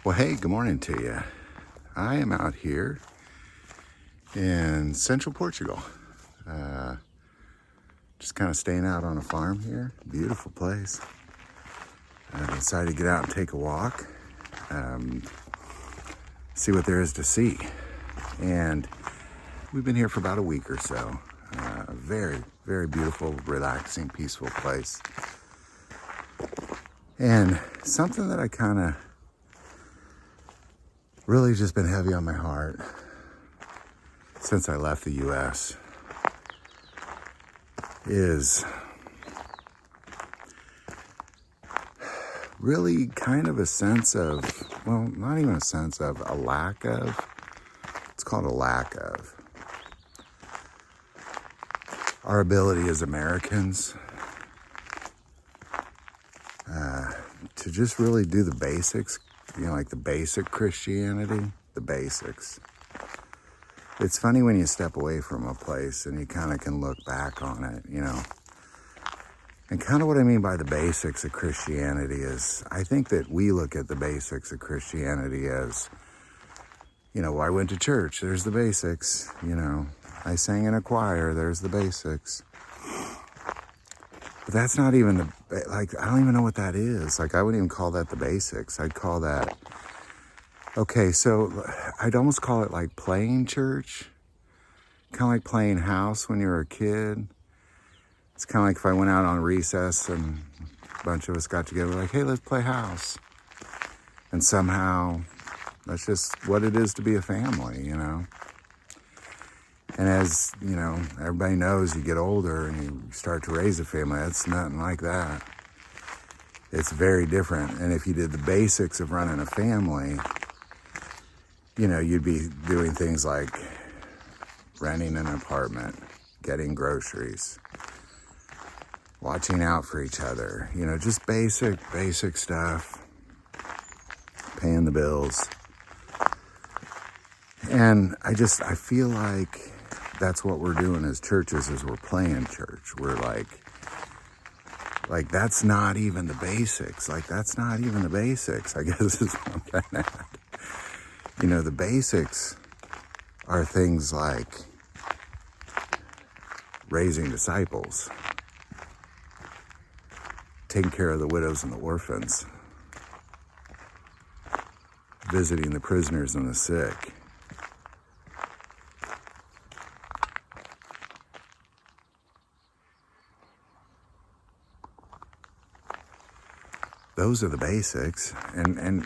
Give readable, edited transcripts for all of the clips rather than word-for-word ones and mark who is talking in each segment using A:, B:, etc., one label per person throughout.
A: Well, hey, good morning to you. I am out here in central Portugal. Just kind of staying out on a farm here. Beautiful place. I decided to get out and take a walk, see what there is to see. And we've been here for about a week or so. Very, very beautiful, relaxing, peaceful place. And something that I kind of really just been heavy on my heart since I left the U.S. is really kind of a sense of, well, not even a sense of, a lack of. It's called a lack of our ability as Americans to just really do the basics, like the basic Christianity, the basics. It's funny when you step away from a place and you kind of can look back on it, And kind of what I mean by the basics of Christianity is, I think that we look at the basics of Christianity as, well, I went to church, there's the basics, I sang in a choir, there's the basics. But that's not even I don't even know what that is. I wouldn't even call that the basics. I'd call that, okay, so I'd almost call it like playing church, kind of like playing house when you were a kid. It's kind of like if I went out on recess and a bunch of us got together, like, hey, let's play house. And somehow that's just what it is to be a family, And as, everybody knows, you get older and you start to raise a family. That's nothing like that. It's very different. And if you did the basics of running a family, you'd be doing things like renting an apartment, getting groceries, watching out for each other, just basic stuff, paying the bills. And I feel like that's what we're doing as churches, is we're playing church. We're like that's not even the basics. That's not even the basics, I guess is what I'm getting at. The basics are things like raising disciples, taking care of the widows and the orphans, visiting the prisoners and the sick. Those are the basics, and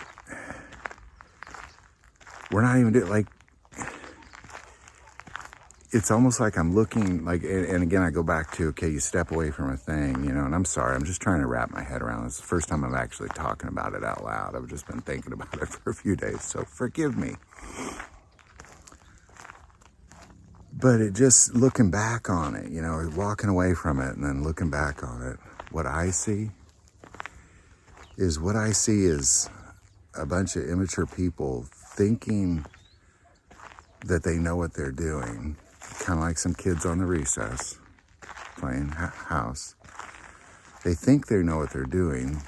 A: we're not even doing, it's almost like I'm looking, and again, I go back to, okay, you step away from a thing, and I'm sorry, I'm just trying to wrap my head around this. It's the first time I'm actually talking about it out loud. I've just been thinking about it for a few days, so forgive me. But it just, looking back on it, walking away from it and then looking back on it, what I see is a bunch of immature people thinking that they know what they're doing, kind of like some kids on the recess playing house. They think they know what they're doing,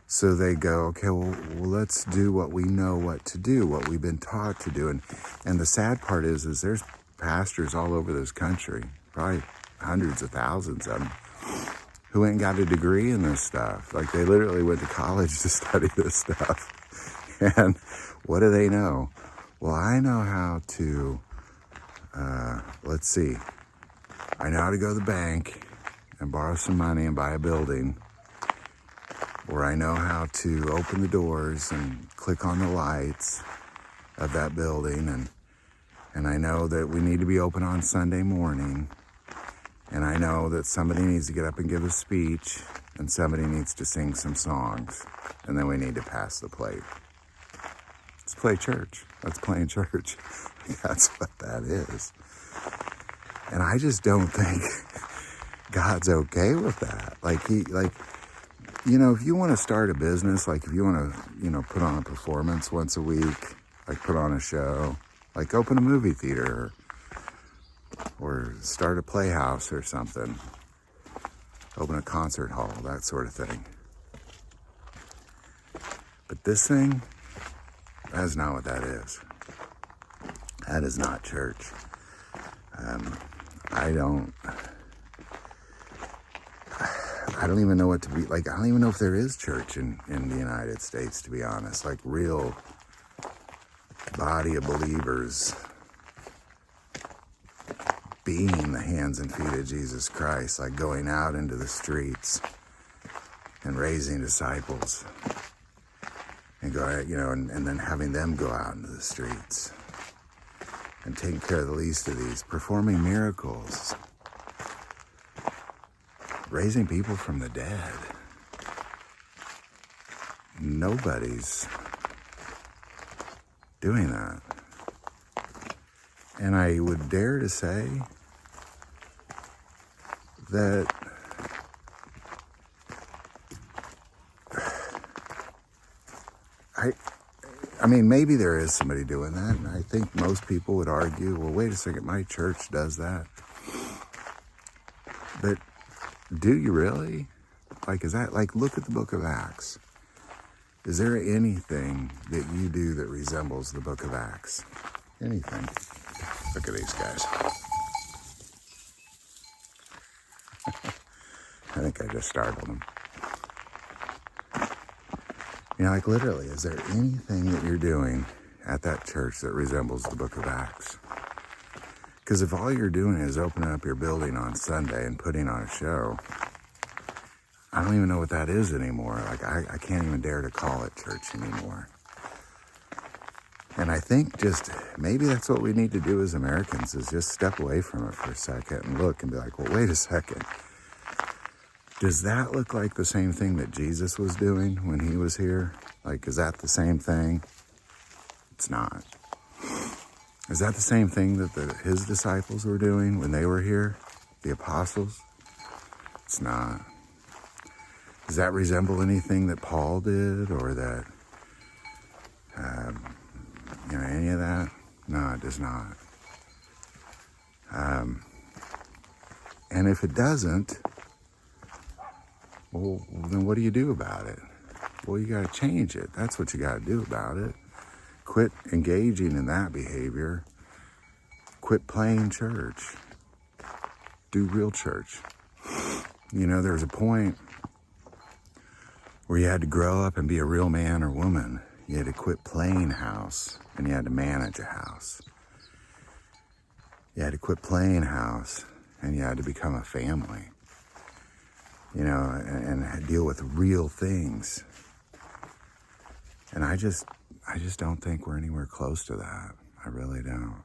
A: so they go, okay, well, let's do what we know what to do, what we've been taught to do. And the sad part is there's pastors all over this country, probably hundreds of thousands of them, who ain't got a degree in this stuff. They literally went to college to study this stuff. And what do they know? Well, I know how to, let's see. I know how to go to the bank and borrow some money and buy a building. Or I know how to open the doors and click on the lights of that building. And I know that we need to be open on Sunday morning. And I know that somebody needs to get up and give a speech, and somebody needs to sing some songs, and then we need to pass the plate. Let's play church. That's playing church. That's what that is. And I just don't think God's okay with that. If you want to start a business, if you want to, put on a performance once a week, put on a show, open a movie theater, or start a playhouse or something, open a concert hall, that sort of thing. But this thing, That's not what that is. That is not church. I don't even know what to be like. I don't even know if there is church in the United States, to be honest. Like real body of believers being the hands and feet of Jesus Christ, like going out into the streets and raising disciples and go, and then having them go out into the streets and taking care of the least of these, performing miracles, raising people from the dead. Nobody's doing that. And I would dare to say that I mean, maybe there is somebody doing that, and I think most people would argue, well, wait a second, my church does that. But do you really? Like, is that, like, look at the book of Acts. Is there anything that you do that resembles the book of Acts? Anything? Look at these guys. I think I just startled them. Like literally, is there anything that you're doing at that church that resembles the book of Acts? Because if all you're doing is opening up your building on Sunday and putting on a show, I don't even know what that is anymore. Like, I can't even dare to call it church anymore. And I think just maybe that's what we need to do as Americans, is just step away from it for a second and look and be like, well, wait a second. Does that look like the same thing that Jesus was doing when he was here? Like, is that the same thing? It's not. Is that the same thing that his disciples were doing when they were here? The apostles? It's not. Does that resemble anything that Paul did, or that, any of that? No, it does not. And if it doesn't, well, then what do you do about it? Well, you got to change it. That's what you got to do about it. Quit engaging in that behavior. Quit playing church. Do real church. There's a point where you had to grow up and be a real man or woman. You had to quit playing house, and you had to manage a house. You had to quit playing house, and you had to become a family. And deal with real things. And I just don't think we're anywhere close to that. I really don't.